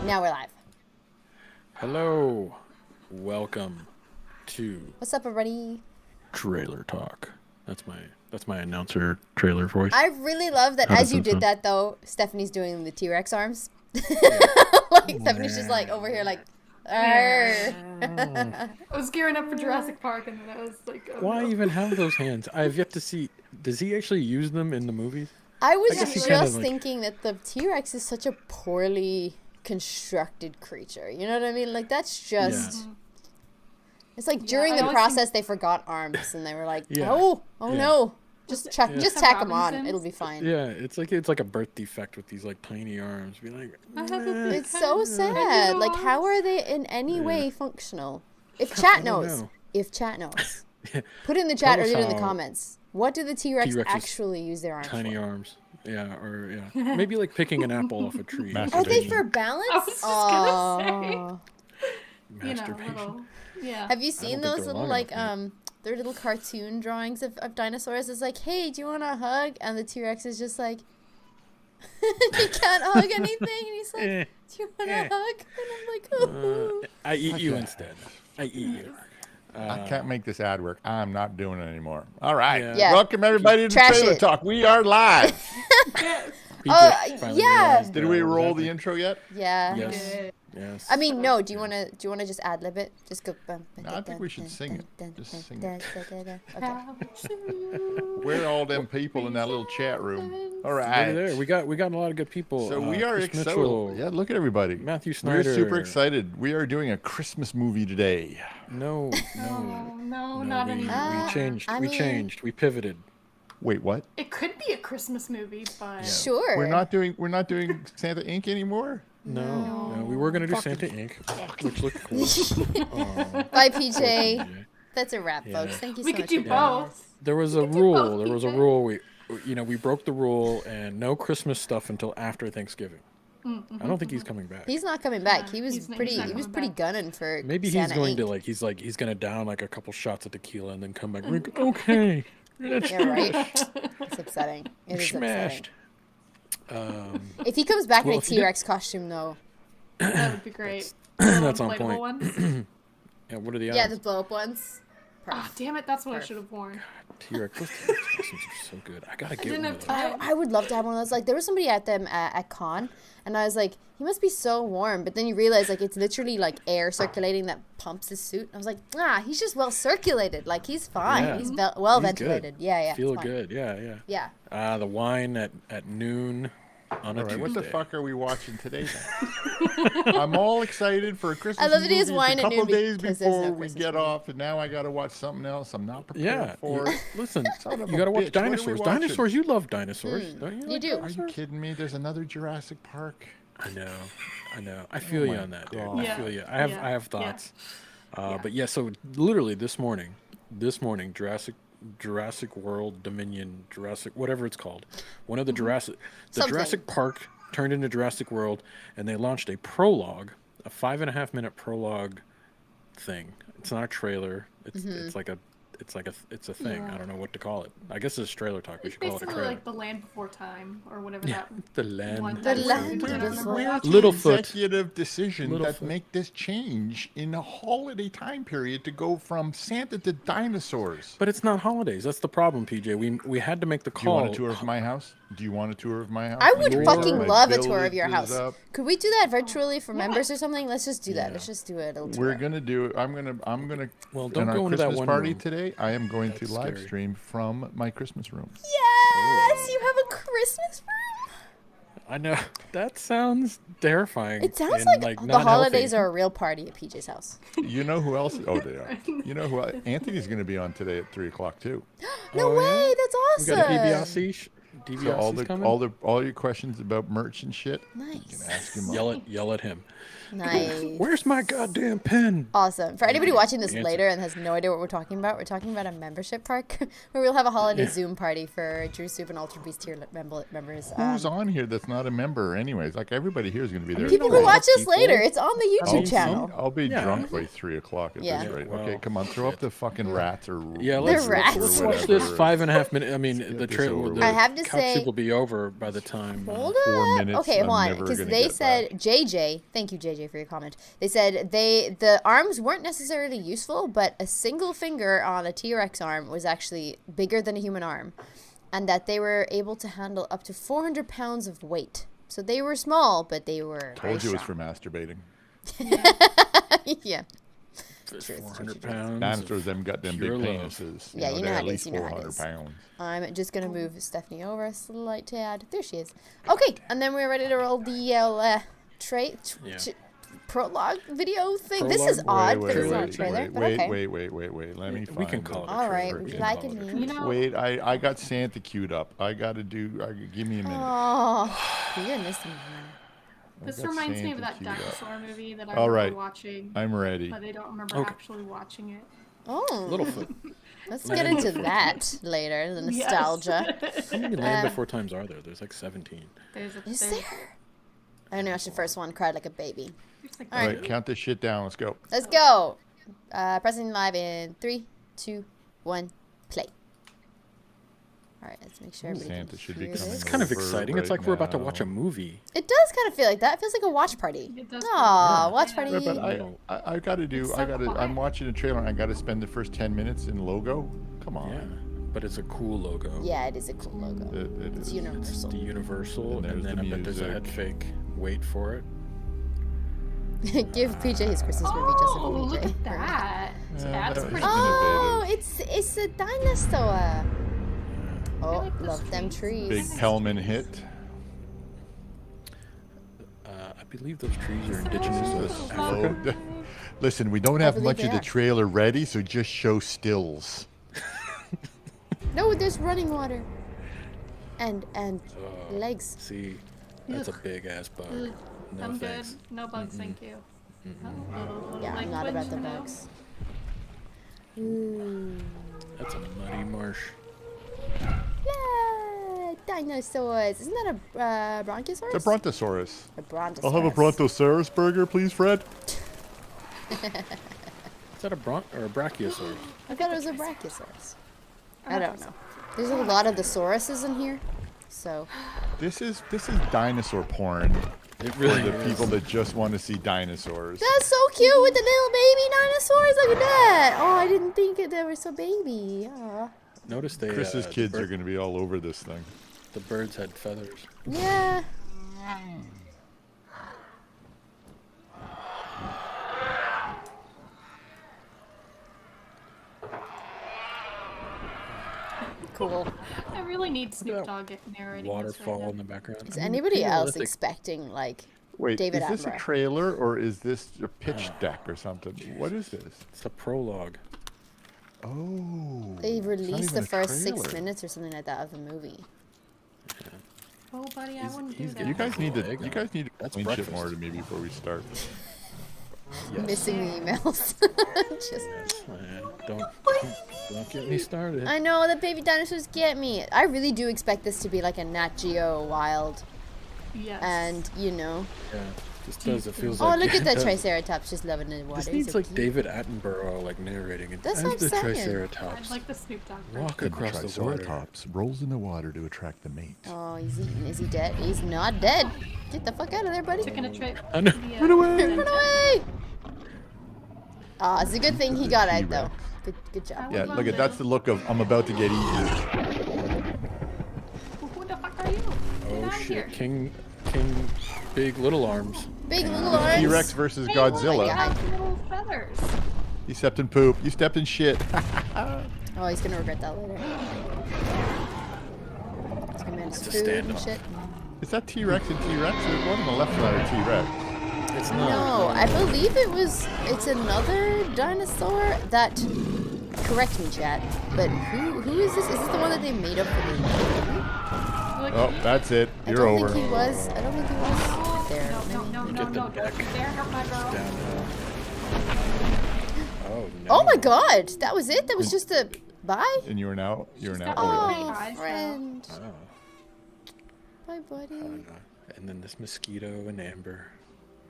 Now we're live. Hello. Welcome to What's up, everybody? Trailer Talk. That's my announcer trailer voice. I really love that as you did that, though, Stephanie's doing the T-Rex arms. Like, Stephanie's just like over here like, I was gearing up for Jurassic Park and then I was like, oh, Why no. even have those hands? I have yet to see. Does he actually use them in the movies? I was guess he just kind of, like- thinking that the T-Rex is such a poorly constructed creature. You know what I mean? Like, that's just... Yeah. It's like during the always process they forgot arms and they were like, Yeah. oh Yeah. no. Just tack them on. Robinsons? It'll be fine. Yeah, it's like a birth defect with these like tiny arms. Be like, I have a big It's so sad. Like, how are they in any way functional? If chat knows. know. If chat knows. Yeah. Put it in the chat or Tell us leave it in the how comments. What do the T-Rex T-Rexes actually use their arms tiny for? arms. Yeah, or yeah, maybe like picking an apple off a tree. Are they for balance? I was just gonna say. Aw. You know, Masturbation. little, yeah. Have you seen think those they're little long like enough their little cartoon drawings of dinosaurs? It's like, hey, do you want a hug? And the T-Rex is just like, he can't hug anything, and he's like, Eh, do you want a eh. hug? And I'm like, ooh. I eat you Okay. instead. I eat you. I can't make this ad work. I'm not doing it anymore. All right. Yeah. Welcome, everybody, to Trash Trailer it. Talk. We are live. PJ Oh, finally yeah. realized, Did we what was roll the happening. intro yet? Yeah. Yes. Good. Yes. I mean, no. Do you want to just ad lib it? Just go. No, I think we should sing it. Just sing it. Okay. We're all them people in that little chat room. All Look right. at there. We got a lot of good people. So we are Chris excited. Mitchell, Yeah, look at everybody. Matthew We're Snyder. super excited. We are doing a Christmas movie today. No, Oh, no, no. not we, anymore. we changed. I we mean- changed. We pivoted. Wait, what? It could be a Christmas movie, but Sure. We're not doing Santa Inc. anymore? No. We were gonna do Santa Inc., which looked cool. Oh, Bye, PJ. PJ. That's a wrap, Yeah. folks. Thank you we so could much. do for joining us. both. There was a could do rule. both, There was a PJ. rule. We broke the rule, and no Christmas stuff until after Thanksgiving. I don't think he's coming back. He's not coming back. Yeah, He was he's not pretty coming pretty back. gunning for Maybe Santa he's going Inc. to he's gonna down like a couple shots of tequila and then come back. Like, okay, let's Yeah, do right. this. It's upsetting. It is Smashed. upsetting. If he comes back Well, in a if he did- T-Rex costume, though, That would be great. That's on Inflatable point. Ones. Yeah, what are the yeah, odds? the blow-up ones. Oh, damn it, that's what I should have worn. T-Rex. Those T-Rex costumes are so good. I gotta get didn't one have of those. time. I would love to have one of those. Like, there was somebody at them at con, and I was like, he must be so warm. But then you realize, like, it's literally like air circulating that pumps his suit. I was like, he's just well circulated. Like, he's fine. Yeah. He's well He's ventilated. good. Yeah. Feel it's fine. good. Yeah. Yeah. The wine at noon on a All right, Tuesday. what the fuck are we watching today then? I'm all excited for a Christmas I love that he has movie. wine It's at a couple noon days because there's no before we Christmas get movie. off, and now I got to watch something else. I'm not prepared Yeah. for it. Listen, Son of you a gotta watch bitch, what are we dinosaurs. watching? Dinosaurs. You love dinosaurs, don't you? You like do. Are you dinosaurs? kidding me? There's another Jurassic Park. I know. I feel you my on that, dude. God. I Yeah. feel you. I have Yeah. thoughts. Yeah. But yeah, so literally this morning, Jurassic World Dominion, whatever it's called, one of the Something. Jurassic Park turned into Jurassic World, and they launched a prologue, a 5.5-minute prologue thing. It's not a trailer. It's it's a thing. Yeah. I don't know what to call it. I guess it's trailer talk. We It's should call it a basically trailer. like The Land Before Time, or whatever Yeah, that the land. one. The that Land word is. Before- Littlefoot. Executive decision that Littlefoot. make this change in a holiday time period to go from Santa to dinosaurs. But it's not holidays. That's the problem, PJ. We had to make the Do you call. want a tour of my house? Do you want a tour of my house? I would Your- fucking My love a tour of your village is house. up. Could we do that virtually for members or something? Let's just do that. Yeah. Let's just do it. We're gonna do it. I'm gonna. Well, in don't our go into that Christmas one party room. today. I am going to That's live scary. stream from my Christmas room. Yes, you have a Christmas room. I know. That sounds terrifying. It sounds and, like the not holidays healthy. are a real party at PJ's house. You know who else? Oh, they are. You know who? Anthony's going to be on today at 3:00 too. No Oh, yeah? way, that's We got a awesome. DiBiase. So coming. all your questions about merch and shit. Nice. Ask him. Yell at him. Nice. Where's my goddamn pen? Awesome. For anybody watching this Answer. later and has no idea what we're talking about a membership park where we'll have a holiday Zoom party for Drew Soup and Ultra Beast tier members. Who's on here that's not a member? Anyways, like everybody here is going to be there. People know who a lot watch of us people. later. It's on the YouTube mean, channel. I'll be Yeah. drunk by 3:00 at Yeah. this rate. Well, Okay, come on, throw up the fucking rats or Yeah, They're let's rats. watch this 5.5 minute. I mean, the this trailer. over with. I have to say say. will be over by the time. Hold 4 up. minutes, Okay, I'm hold on. never Because gonna they get said back. JJ. Thank you, JJ, for your comment. They said the arms weren't necessarily useful, but a single finger on a T-Rex arm was actually bigger than a human arm, and that they were able to handle up to 400 pounds of weight. So they were small, but they were. Told you it was strong. for masturbating. Yeah. There's True, 400 true. pounds. Dinosaurs, them got them big pure love. penises. Yeah, you know they're how at it is, least you know how it 400 is. pounds. I'm just gonna move Stephanie over a slight tad. There she is. Okay, and then we're ready to roll the prologue video thing. This is odd because it's not a trailer, but okay. Wait. Let me find We can call it a All right, trailer. would We you can like call a it a name? trailer. Wait, I got Santa queued up. Give me a minute. Oh, you're missing. This got reminds me of Santa that queued up. dinosaur movie that I All remember right. watching, I'm ready. but I don't remember Okay. actually watching it. Oh, Littlefoot. let's get into that later. The nostalgia. How many Land Before Times are there? There's like 17. Is there? I only watched the first one. Cried like a baby. Like All All right. right, count this shit down. Let's go. Let's go. Pressing live in 3, 2, 1, play. All right, let's make sure everybody Santa can should be hear coming this. It's kind of over exciting. It's right like we're about to watch a now. movie. It does kind of feel like that. It feels like a watch party. It does. Aw, feel watch like party. that. But I gotta do. It's so quiet. I'm watching a trailer and I gotta spend the first 10 minutes in logo. Come on. Yeah, but it's a cool logo. Yeah, it is a cool logo. It It's is. universal. The Universal, And and there's then the I bet there's a head music. fake. Wait for it. Give PJ his Christmas movie just for Oh, PJ. look at that. Yeah, That's that pretty was- cool. Oh, it's a dinosaur. Oh, like the love them trees. trees. Big Hellman hit. I believe those trees are indigenous to Africa. Oh, listen, we don't have believe much they of the are. trailer ready, so just show stills. No, there's running water. And Oh, legs. See, that's a big ass bug. No I'm thanks. good. No bugs, thank you. Oh, Yeah, like I'm not about the wood, you know? bugs. Ooh. That's a muddy marsh. Yeah, dinosaurs. Isn't that a bronchosaurus? The Brontosaurus. A brontosaurus. I'll have a Brontosaurus burger, please, Fred. Is that a or a brachiosaurus? I thought it was a brachiosaurus. I don't know. There's a lot of the sauruses in here, so. This is dinosaur porn It for really the is. people that just want to see dinosaurs. That's so cute with the little baby dinosaurs. Look at that. Oh, I didn't think they were so baby. Aw. Notice they. Chris's the kids bir- are going to be all over this thing. The birds had feathers. Yeah. Cool. I really need Snoop that Dogg narrating Waterfall this right in the background. Is anybody else Realistic. expecting like Wait, David is this a Attenborough? trailer or is this a pitch deck or something? What is this? It's a prologue. Oh. they it's not released even the a first 6 trailer. minutes or something like that of the movie? Oh, buddy, I wouldn't do he's that. You guys need to. Egg You on guys need to That's explain shit breakfast. more to me before we start. Yes. Missing the emails. Just, Don't get me started. I know the baby dinosaurs get me. I really do expect this to be like a Nat Geo Wild, Yes. and you know. Yeah, just does. It feels Oh, like. look at that Triceratops just loving the water. This He's needs so like cute. David Attenborough like narrating it. That's As what I'm the saying. Triceratops I'd like the Snoop Dogg version. walk across the water. Triceratops rolls in the water to attract the mate. Oh, he's eating. Is he dead? He's not dead. Get the fuck out of there, buddy. Taking a trip. I know. Run away! Run away! Ah, it's a good thing he got out though. T-Rex. Good job. Yeah, look at that's the look of I'm about to get eaten. Who the fuck are you? Get Oh out shit! here. King, Big Little Arms. Big little arms. T-Rex versus Hey, Godzilla. look, it has little feathers. You stepped in poop. You stepped in shit. Oh, he's gonna regret that later. He's gonna manage It's a food and stand-up. shit. Is that T-Rex and T-Rex? There's one on the left side of T-Rex. It's not. No, I believe it's another dinosaur that. Correct me, chat. But who is this? Is this the one that they made up for the movie? Like, Oh, that's it. I You're don't over. think he was. I don't think he was there. No, Maybe. no, Get the don't deck. you dare hurt my girl. Downhill. Oh no. Oh my god, that was it. That was just a bye. And you are now. got Oh, pretty Oh, eyes, though. friend. Oh, Bye, buddy. oh no. And then this mosquito and Amber.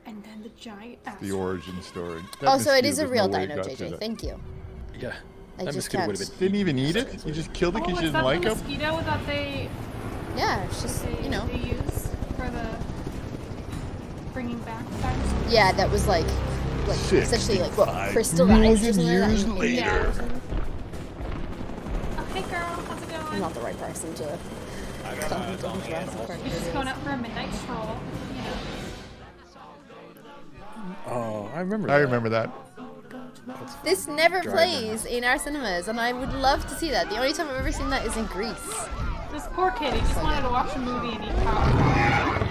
And then the giant ass. the origin story. Oh, so it is a There's real no way it dino, got to JJ. that. Thank you. Yeah. I That just mosquito would can't. have been. Didn't even eat it. You just killed it Oh, because is you that didn't like the him. mosquito that they Yeah, it's just, they use for the bringing back dinosaurs. Yeah, that was like essentially like what, crystallized or something years like that. later. Yeah. Oh, hey girl, how's it going? I'm not the right person to. You're just going out for a midnight stroll, you know. Oh, I remember that. This never Driver. plays in our cinemas, and I would love to see that. The only time I've ever seen that is in Greece. This poor kid, he just wanted to watch a movie and eat popcorn.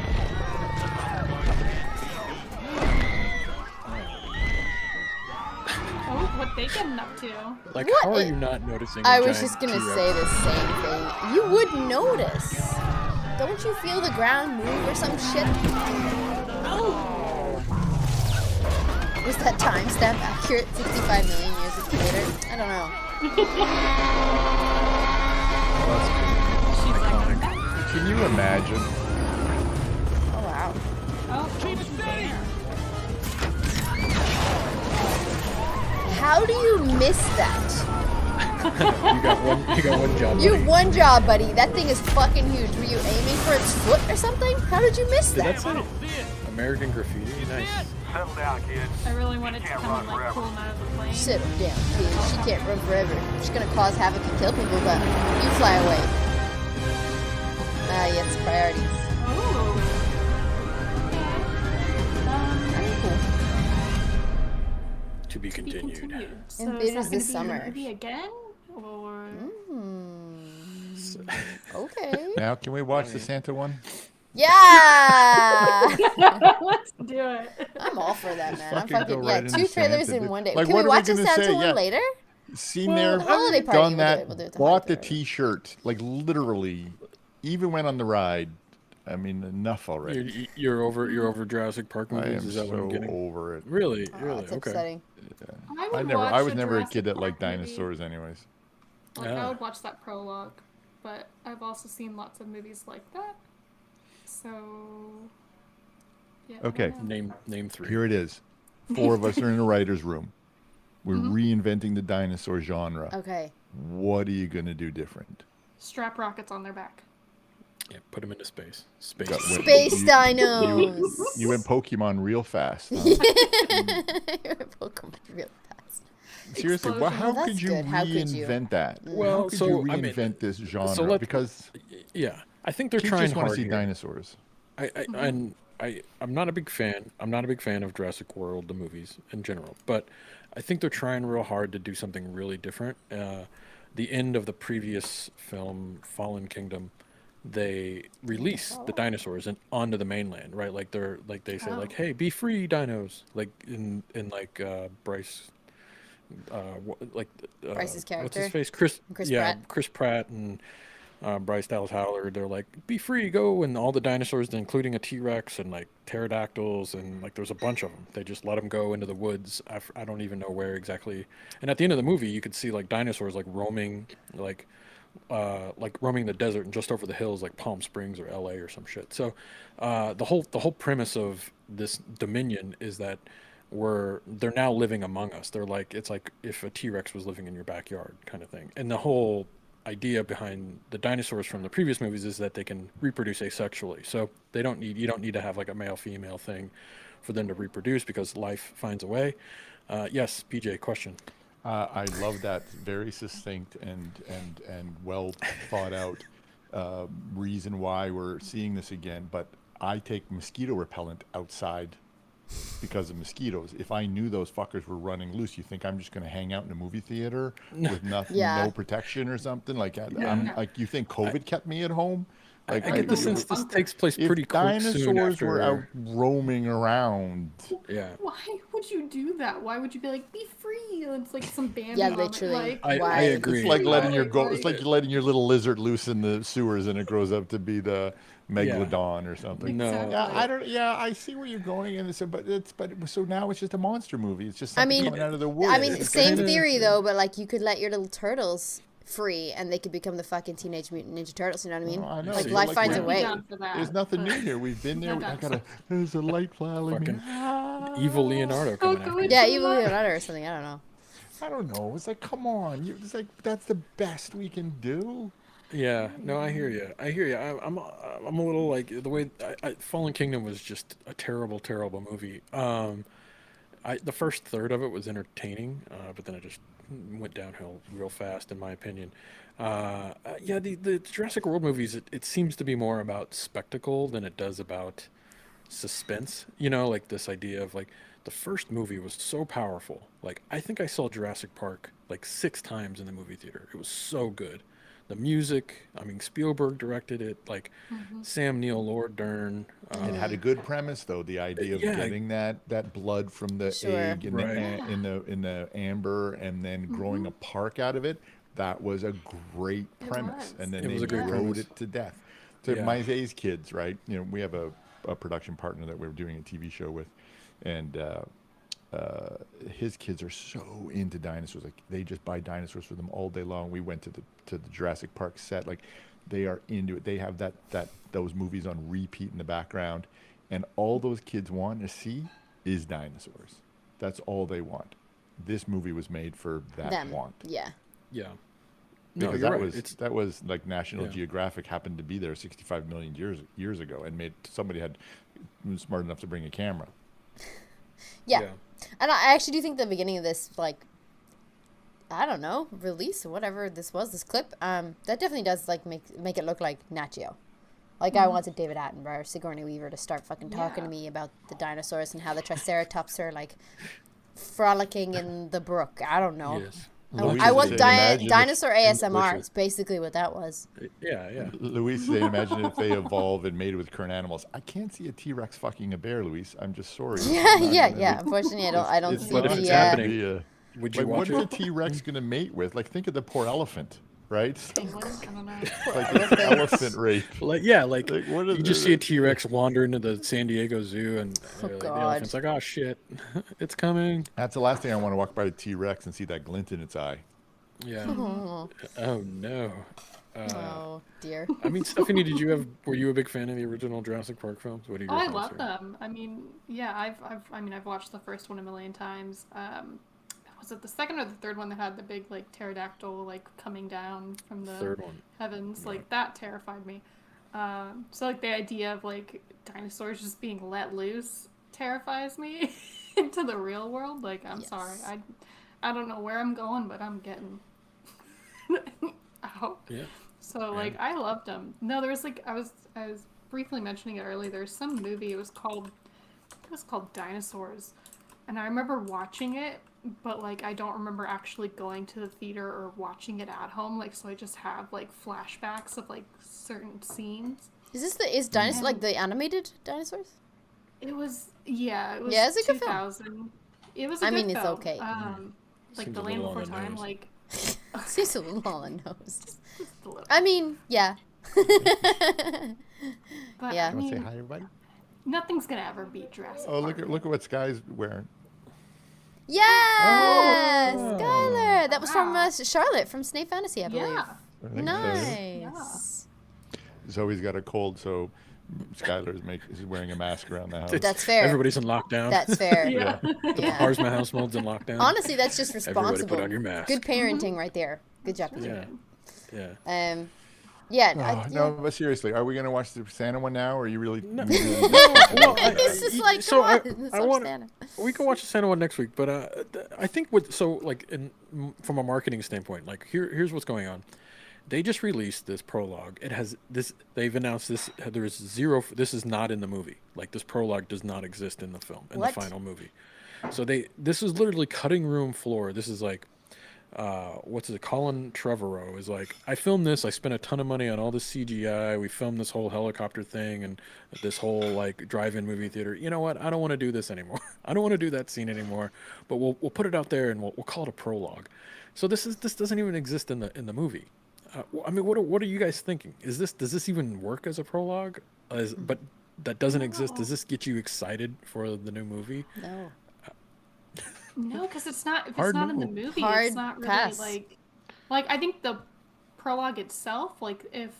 Oh, what they getting up to? Like, What how are i- you not noticing? I a was giant just gonna T-Rex? say the same thing. You would notice. Don't you feel the ground move or some shit? Was that timestamp accurate? 65 million years later? I don't know. She's like, Can you imagine? Oh wow. oh, she's there. How do you miss that? You got one job. You buddy. have one job, buddy. That thing is fucking huge. Were you aiming for its foot or something? How did you miss Did that? that say American Graffiti? Nice. Settle down, kid. I really wanted to come and like pull him out of the plane. Sit down, kid. She can't run forever. She's gonna cause havoc and kill people, but you fly away. Ah, yes, priorities. Oh. Very cool. To be continued. So In is theaters that this gonna be summer. your movie again? Or Okay. Now, can we watch the Santa one? Yeah! let's do it. I'm all for that, man. I'm fucking go fucking, right yeah, into 2 trailers Santa, in dude. one day. Like, Can what we are we watch the gonna Santa say? one Yeah. later? Seen there, holiday party, done we'll do that, it. We'll do it the bought the holiday party. T-shirt, like literally, even went on the ride. I mean, enough already. You're over Jurassic Park I movies. am Is that what I'm so getting? over it. Really, Oh, really. it's Okay. upsetting. I was never a Jurassic kid that Park liked movie. dinosaurs, anyways. Like, Yeah. I would watch that prologue, but I've also seen lots of movies like that. So, yeah. I don't Okay. know. Name 3. Here it is. 4 of us are in a writer's room. We're reinventing the dinosaur genre. Okay. What are you gonna do different? Strap rockets on their back. Yeah, put them into space. Space. Got what- Space you- dinos! You went Pokemon real fast. Huh? Pokemon real fast. Seriously, well, how Well, could that's you good. How could you? reinvent that? Well, how could so, you I mean, reinvent this genre? so let's- Because Yeah, I think they're kids trying just want to hard see here. dinosaurs. I'm not a big fan. I'm not a big fan of Jurassic World, the movies in general. But I think they're trying real hard to do something really different. The end of the previous film, Fallen Kingdom, they release the dinosaurs and onto the mainland, right? Like they say, like, hey, be free, dinos. Like in Bryce, Bryce's what's character? his face? Chris Pratt. Chris Pratt and Bryce Dallas Howard. They're like, be free, go, and all the dinosaurs, including a T-Rex and like pterodactyls, and like there's a bunch of them. They just let them go into the woods. I don't even know where exactly. And at the end of the movie, you could see like dinosaurs like roaming, like roaming the desert and just over the hills, like Palm Springs or LA or some shit. So the whole premise of this Dominion is that they're now living among us. They're like, it's like if a T-Rex was living in your backyard kind of thing. And the whole idea behind the dinosaurs from the previous movies is that they can reproduce asexually. So you don't need to have like a male female thing for them to reproduce because life finds a way. Yes, PJ, question. I love that very succinct and well thought out reason why we're seeing this again. But I take mosquito repellent outside because of mosquitoes. If I knew those fuckers were running loose, you think I'm just going to hang out in a movie theater with nothing, Yeah. no protection or something? Like, I'm like, you think COVID kept me at home? Like, I get the sense this takes place if pretty quick soon dinosaurs after. were out roaming around, Yeah. Why would you do that? Why would you be like, be free? It's like some band. Yeah, literally. I Why? agree. it's like letting your Right. it's like letting your little lizard loose in the sewers and it grows up to be the megalodon or something. No. Exactly. Yeah, I don't. Yeah, I see where you're going, and so now it's just a monster movie. It's just something coming out of the woods. I mean, It's same kinda- theory though, but like you could let your little turtles free and they could become the fucking Teenage Mutant Ninja Turtles. You know what I mean? I know, Like so life like, finds a we're- way. Down for that, There's nothing but- new here. We've been there. Yeah, There's a light following me. Fucking evil Leonardo coming after you. good. Yeah, evil Leonardo or something. I don't know. I don't know. It's like, come on. It's like that's the best we can do. Yeah, no, I hear you. I hear you. I'm a little like the way Fallen Kingdom was just a terrible, terrible movie. The first third of it was entertaining, but then it just went downhill real fast, in my opinion. Yeah, the Jurassic World movies, it seems to be more about spectacle than it does about suspense. You know, like this idea of like the first movie was so powerful. Like I think I saw Jurassic Park like 6 times in the movie theater. It was so good. The music, I mean, Spielberg directed it. Like Hmm. Sam Neill, Lord Dern. It had a good premise, though. The idea of Yeah, getting that blood from the Sure. egg in the right. Yeah. in the amber, and then growing a Hmm. park out of it. That was a great It premise, and was. then It they was a great Yeah. rode premise. it to death. So Yeah. my Zay's kids, right? You know, we have a production partner that we're doing a TV show with, and uh, his kids are so into dinosaurs. Like they just buy dinosaurs for them all day long. We went to the Jurassic Park set. Like they are into it. They have those movies on repeat in the background, and all those kids want to see is dinosaurs. That's all they want. This movie was made for that Them. want, Yeah. Yeah. No, because you're right. It's that was like National yeah. Geographic happened to be there 65 million years ago, and made somebody had was smart enough to bring a camera. Yeah. Yeah. And I actually do think the beginning of this, like, I don't know, release or whatever this was, this clip, that definitely does, like, make it look like Nat Geo. Like, I wanted David Attenborough, Sigourney Weaver to start fucking talking to Yeah. me about the dinosaurs and how the Triceratops are, like, frolicking in the brook. I don't know. Yes. Louise I is want saying, imagine if- dinosaur ASMR. delicious. It's basically what that was. Yeah, yeah. Luis saying, imagine if they evolve and made it with current animals. I can't see a T-Rex fucking a bear, Luis. I'm just sorry. Yeah, I'm not yeah, gonna- yeah. Unfortunately, I don't it's see But if the. it's not gonna happening, be would you like, watch what is it? a T-Rex going to mate with? Like, think of the poor elephant, right? Penguin? I don't know. Like, it's elephant rape. Like yeah, like Like, what is you just see a T-Rex wander into the San Diego Zoo, and Oh, the God. elephant's like, "Oh shit, it's coming." That's the last thing I want to walk by a T-Rex and see that glint in its eye. Yeah. Oh, Oh no. oh dear. I mean, Stephanie, were you a big fan of the original Jurassic Park films? What are your Oh, I thoughts love here? them. I mean, yeah, I've watched the first one a million times. Was it the second or the third one that had the big like pterodactyl like coming down from the Third one. heavens? Like that terrified me. So like the idea of like dinosaurs just being let loose terrifies me into the real world. Like I'm sorry, Yes. I don't know where I'm going, but I'm getting out. Yeah. So like I loved them. No, there was like I was briefly mentioning it earlier. There's some movie. It was called Dinosaurs, and I remember watching it, but like I don't remember actually going to the theater or watching it at home. Like so I just have like flashbacks of like certain scenes. Is dinosaur like the animated dinosaurs? It was it was Yeah, it's a good film. 2000. It was. A I good mean, it's film. okay. Like Seems The a Land little on Before the Time. nose. Like Seems a little on the nose. just a little. I mean, yeah. But yeah. I Want to say mean, hi, everybody? nothing's gonna ever beat Jurassic Oh, Park. look at what Sky's wearing. Yes, Oh. Skylar. That was from Wow. Charlotte from Snape Fantasy, I believe. Yeah. I think so. Nice. Zoe's got a cold, so Skylar is wearing a mask around the house. That's fair. Everybody's in lockdown. That's fair. Yeah. Yeah. Haarsma household's in lockdown. Honestly, that's just Everybody responsible. put on your mask. Good parenting right there. Good job. Yeah. Yeah. Yeah. Oh, no, but seriously, are we going to watch the Santa one now, or are you really? No. you really- Well, It's just like, so come on, let's I watch want Santa. we can watch the Santa one next week, but I think from a marketing standpoint, like here's what's going on. They just released this prologue. It has this. They've announced this. There's zero. This is not in the movie. Like this prologue does not exist in the film in What? the final movie. So this is literally cutting room floor. This is like, what's it? Colin Trevorrow is like, I filmed this. I spent a ton of money on all this CGI. We filmed this whole helicopter thing and this whole like drive-in movie theater. You know what? I don't want to do this anymore. I don't want to do that scene anymore. But we'll put it out there and we'll call it a prologue. So this doesn't even exist in the movie. I mean, what are you guys thinking? Does this even work as a prologue? But that doesn't exist. Does this get you excited for the new movie? No. No, because it's not. If Hard it's not in the no. movie, Hard it's not really pass. like I think the prologue itself, like if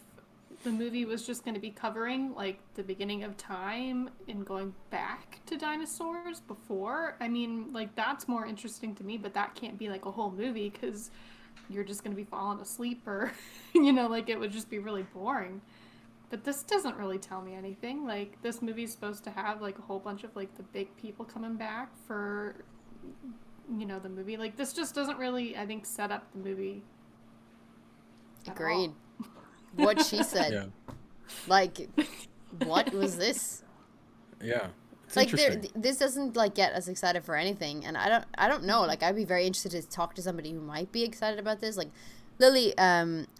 the movie was just going to be covering like the beginning of time and going back to dinosaurs before, I mean, like that's more interesting to me. But that can't be like a whole movie because you're just going to be falling asleep or, you know, like it would just be really boring. But this doesn't really tell me anything. Like, this movie's supposed to have, like, a whole bunch of, like, the big people coming back for, you know, the movie. Like, this just doesn't really, I think, set up the movie. Agreed. What she said. Yeah. Like, what was this? Yeah. It's Like, interesting. this doesn't, like, get us excited for anything. And I don't know. Like, I'd be very interested to talk to somebody who might be excited about this. Like, Lily,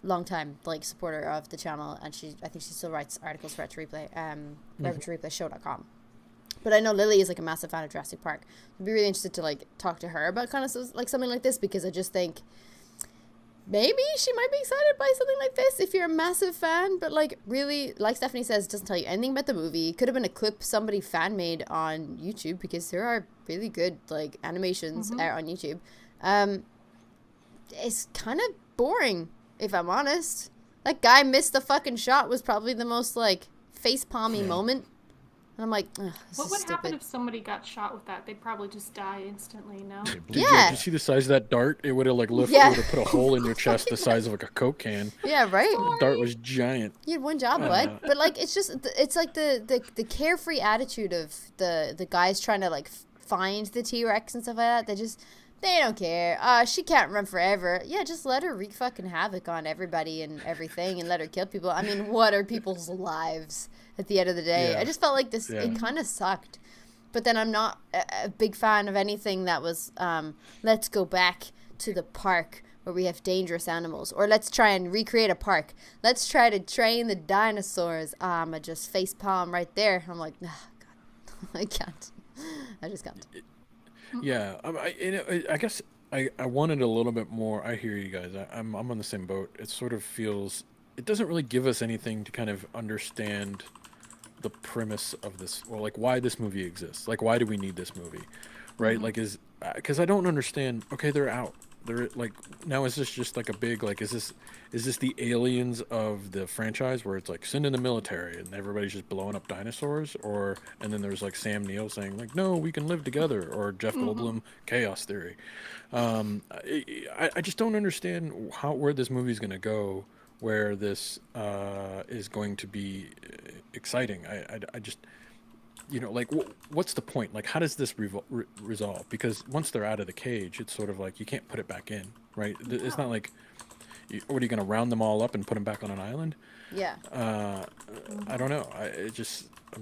long time like supporter of the channel, and I think she still writes articles for RevenueReplayShow.com. But I know Lily is like a massive fan of Jurassic Park. I'd be really interested to like talk to her about kind of like something like this, because I just think maybe she might be excited by something like this if you're a massive fan. But like, really, like Stephanie says, it doesn't tell you anything about the movie. It could have been a clip somebody fan made on YouTube, because there are really good like animations out on YouTube. It's kind of boring, if I'm honest. That guy missed the fucking shot was probably the most like face palmy moment. And I'm like, ugh, this What is would stupid. happen if somebody got shot with that? They'd probably just die instantly, no? Did Yeah. you see the size of that dart? It would have like lifted, Yeah. it would have put a hole in your chest the size of like a Coke can. Yeah, right? The dart was giant. You had one job, bud. But like, it's just, it's like the carefree attitude of the guys trying to like find the T-Rex and stuff like that. They don't care. She can't run forever. Yeah, just let her wreak fucking havoc on everybody and everything, and let her kill people. I mean, what are people's lives at the end of the day? Yeah. I just felt like this, Yeah. it kind of sucked. But then I'm not a big fan of anything that was, let's go back to the park where we have dangerous animals. Or let's try and recreate a park. Let's try to train the dinosaurs. I just face palm right there. I'm like, oh, God, I can't. I just can't. Yeah, I guess I wanted a little bit more. I hear you guys. I'm on the same boat. It sort of feels, it doesn't really give us anything to kind of understand the premise of this, or like why this movie exists. Like, why do we need this movie, right? Like, because I don't understand. Okay, they're out. They're like, now is this just like a big like, is this the Aliens of the franchise, where it's like send in the military and everybody's just blowing up dinosaurs, and then there's like Sam Neill saying like, no, we can live together, or Jeff Goldblum chaos theory. I just don't understand where this movie's going to go, where this is going to be exciting. I just, you know, like, what's the point? Like, how does this resolve? Because once they're out of the cage, it's sort of like you can't put it back in, right? It's not like, what are you going to round them all up and put them back on an island? Yeah. I don't know. I'm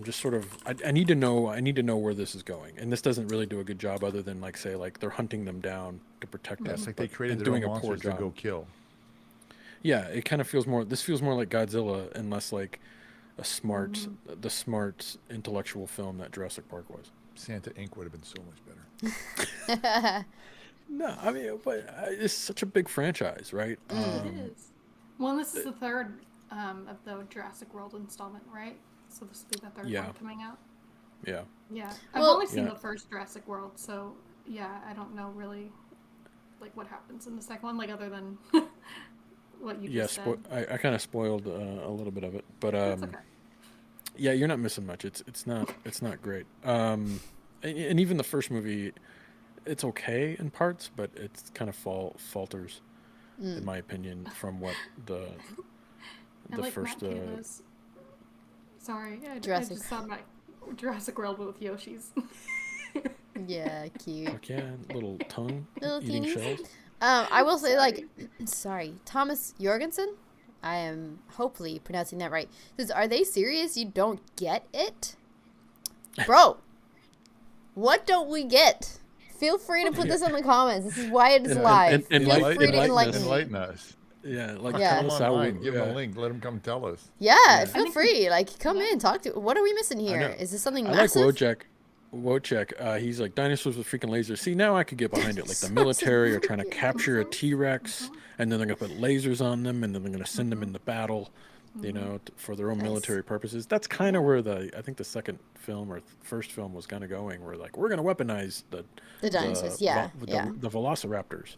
just sort of, I need to know where this is going, and this doesn't really do a good job, other than like say like they're hunting them down to protect them. It's like they created and their own doing a poor monsters to job. go kill. Yeah, it kind of feels more. This feels more like Godzilla, and less like the smart intellectual film that Jurassic Park was. Santa Inc. would have been so much better. No, I mean, but it's such a big franchise, right? It is. Well, this is the third of the Jurassic World installment, right? So this will be the third one coming out. Yeah. Yeah. I've Well- only seen Yeah. the first Jurassic World, so yeah, I don't know really like what happens in the second one, like other than what you Yeah, just said. I kind of spoiled a little bit of it, but That's okay. yeah, you're not missing much. It's not great. And even the first movie, it's okay in parts, but it's kind of falters, in my opinion, from what the I like first. Matt Cabo's. Sorry, I Jurassic. just saw my Jurassic World with Yoshi's. Yeah, cute. Fuck yeah, little tongue Little eating teenies. shells. I will say, like, sorry, Thomas Jorgensen. I am hopefully pronouncing that right. Says, are they serious? You don't get it, bro? What don't we get? Feel free to put this in the comments. This is why it is live. Feel free to Enlighten us. Yeah, like Yeah. tell us Come how online, we. give them a link. Let them come tell us. Yeah, feel free. Like, come in, talk to. What are we missing here? know. Is this something I like massive? Wojciech. He's like, dinosaurs with freaking lasers. See, now I could get behind it. Like the military are trying to capture a T-Rex, and then they're gonna put lasers on them, and then they're gonna send them into battle, you know, for their own military purposes. That's kind of where I think the second film or first film was kind of going. Where like, we're gonna weaponize The dinosaurs, yeah. the velociraptors.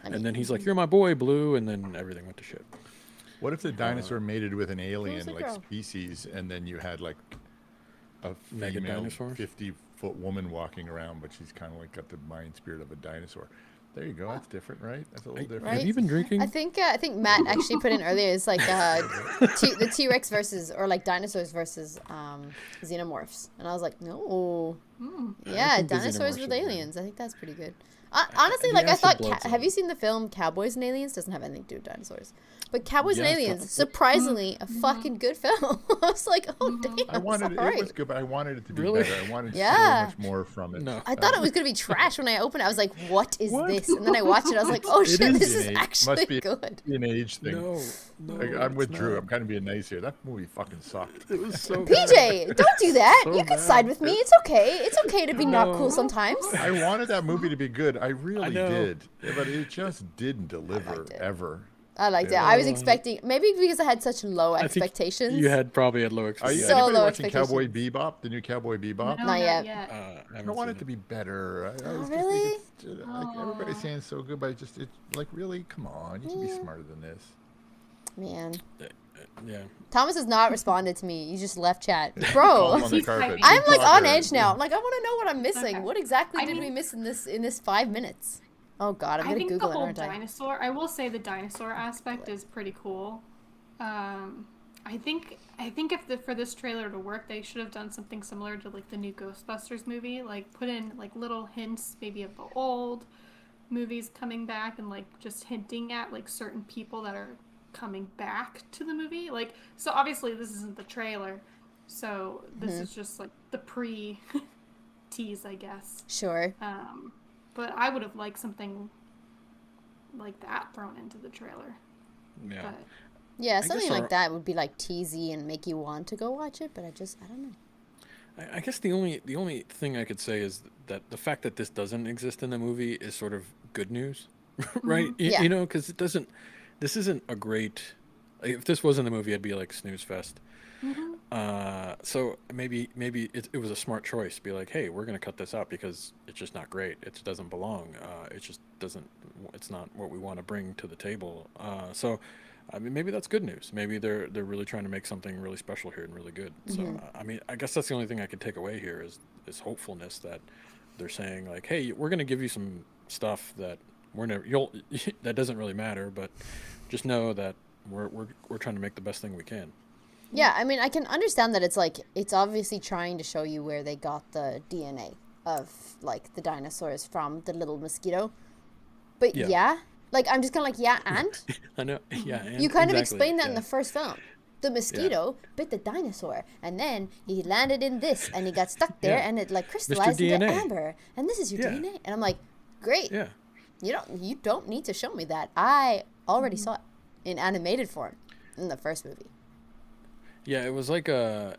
I mean, And then he's like, "You're my boy, Blue," and then everything went to shit. What if the dinosaur mated with an alien a like girl. species, and then you had like a Mega female dinosaurs? 50-foot woman walking around, but she's kind of like got the mind spirit of a dinosaur? There you go. That's different, right? That's a little different. Right? Have you been drinking? I think Matt actually put in earlier. It's like the T-Rex versus, or like dinosaurs versus xenomorphs, and I was like, no, yeah, think the dinosaurs xenomorphs with are good. aliens. I think that's pretty good. Honestly, the like I acid thought. blood's Have on you it. seen the film Cowboys and Aliens? Doesn't have anything to do with dinosaurs, but Cowboys and Yeah, it's Aliens, got- surprisingly, a fucking good film. I was like, oh damn, I wanted sorry. it was good, but I wanted it to be Really? better. I wanted Yeah. so much more from it. No. I thought it was gonna be trash when I opened it. I was like, "What is What? this?" And then I watched it. I was like, "Oh It shit, is this is innate. actually Must be good." an age thing. No, Like, I'm it's with Drew. not. I'm kind of being nice here. That movie fucking sucked. It was so bad. PJ, don't do that. So You can bad. side with me. It's okay. It's okay to be not No. cool sometimes. I wanted that movie to be good. I really know. did. Yeah, but it just didn't deliver liked it. ever. I liked it. I was expecting, maybe because I had such low I think expectations. You had probably had low Are you expectations. So anybody low watching Cowboy expectations. Bebop? The new Cowboy Bebop? No, Not yet. I don't want it to be better. I just really? think it's, like, everybody's saying it's so good, but it's like, really, come on, you can be smarter than this. Man, Yeah. Thomas has not responded to me. You just left chat, Fall bro. on the He's carpet. typing. I'm like on Talker. edge now. I'm like, I want to know what I'm missing. Okay. What exactly I did mean- we miss in this 5 minutes? Oh God, I'm I gonna think Google the it, whole aren't I? dinosaur. I will say the dinosaur aspect is pretty cool. I think if for this trailer to work, they should have done something similar to like the new Ghostbusters movie, like put in like little hints maybe of the old movies coming back and like just hinting at like certain people that are coming back to the movie. Like, so obviously this isn't the trailer, so this is just like the pre tease, I guess. Sure. But I would have liked something like that thrown into the trailer. Yeah. But Yeah, guess something our- like that would be like teasy and make you want to go watch it, but I don't know. I guess the only thing I could say is that the fact that this doesn't exist in the movie is sort of good news, right? Yeah. You know, because it doesn't. This isn't a great. If this was in the movie, I'd be like snooze fest. So maybe it was a smart choice to be like, hey, we're gonna cut this out because it's just not great. It doesn't belong. It just doesn't. It's not what we want to bring to the table. So. I mean, maybe that's good news. Maybe they're really trying to make something really special here and really good. So, I mean, I guess that's the only thing I could take away here is hopefulness that they're saying like, hey, we're going to give you some stuff that that doesn't really matter, but just know that we're trying to make the best thing we can. Yeah, I mean, I can understand that it's obviously trying to show you where they got the DNA of like the dinosaurs from the little mosquito. But Yeah. like I'm just kind of like, yeah, and I know. Yeah. And you kind of exactly, explained that in yeah. the first film. The mosquito bit the dinosaur, and then he landed in this, and he got stuck there, Yeah. and it like crystallized into DNA. amber, and this is your Yeah. DNA. And I'm like, great. Yeah. You don't need to show me that. I already saw it in animated form in the first movie. Yeah, it was like a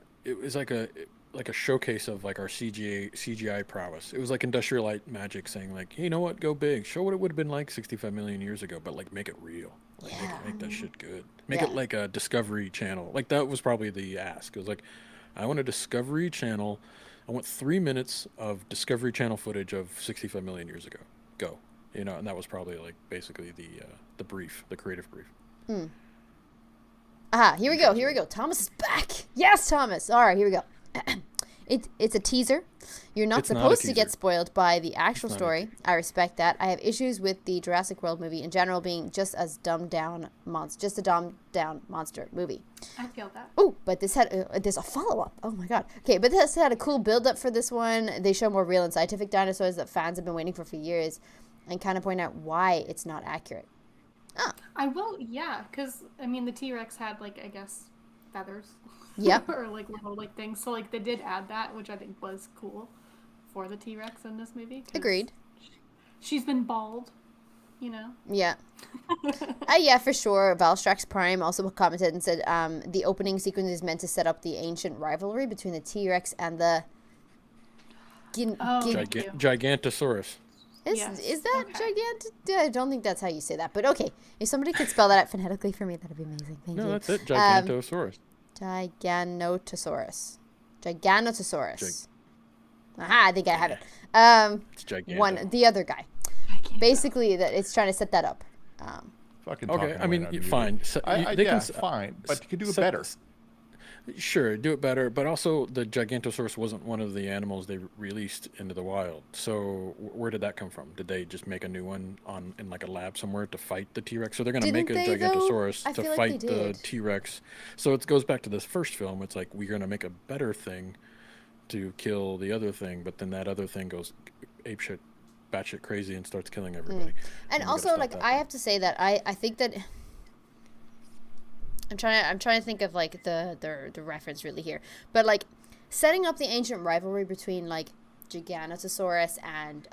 showcase of like our CGI prowess. It was like Industrial Light Magic saying like, hey, you know what, go big, show what it would have been like 65 million years ago, but like make it real, like, make that shit good, make it Yeah. like a Discovery Channel. Like that was probably the ask. It was like, I want a Discovery Channel. I want 3 minutes of Discovery Channel footage of 65 million years ago. Go, you know, and that was probably like basically the brief, the creative brief. Here we go. Thomas is back. Yes, Thomas. All right, here we go. It's a teaser. You're not It's not a supposed to get teaser. spoiled by the actual It's not a story. I respect that. I have issues with the Jurassic World movie in general being just a dumbed down monster movie. I feel that. Oh, but this had there's a follow-up. Oh my god. Okay, but this had a cool build-up for this one. They show more real and scientific dinosaurs that fans have been waiting for years, and kind of point out why it's not accurate. I will, yeah, because I mean the T-Rex had like, I guess, feathers. Yep. Or like little like things. So like they did add that, which I think was cool for the T-Rex in this movie. 'cause Agreed. She's been bald, you know. Yeah. Yeah, for sure. Valstrax Prime also commented and said the opening sequence is meant to set up the ancient rivalry between the T-Rex and the Thank you. Gigantosaurus. Yes, Is that okay. gigantic? I don't think that's how you say that, but okay. If somebody could spell that out phonetically for me, that'd be amazing. Thank No, you. that's it. Gigantosaurus. Giganotosaurus. Aha, I think I have it. It's gigantic. The other guy. I can't. Basically, that it's trying to set that up. Fucking Okay, talking I mean, away, not fine. really. So, they yeah, can, fine, but you could do it set- better. Sure, do it better, but also the Gigantosaurus wasn't one of the animals they released into the wild. So where did that come from? Did they just make a new one in like a lab somewhere to fight the T-Rex? So they're going to make a Didn't they, though? Gigantosaurus I to feel like fight they the did. T-Rex. So it goes back to this first film. It's like we're going to make a better thing to kill the other thing, but then that other thing goes apeshit, batshit crazy and starts killing everybody. And we gotta also, stop like, that I thing. have to say that I think that I'm trying to think of like the reference really here, but like setting up the ancient rivalry between like Giganotosaurus and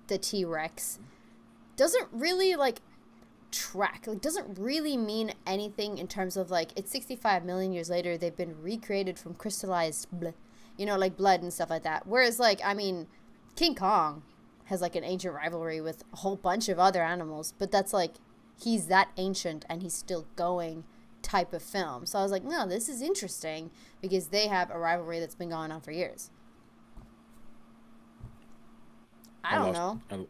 the T-Rex doesn't really like track. Like, doesn't really mean anything in terms of like it's 65 million years later. They've been recreated from crystallized, like blood and stuff like that. Whereas like I mean, King Kong has like an ancient rivalry with a whole bunch of other animals, but that's like he's that ancient and he's still going type of film. So I was like, no, this is interesting because they have a rivalry that's been going on for years. I don't know.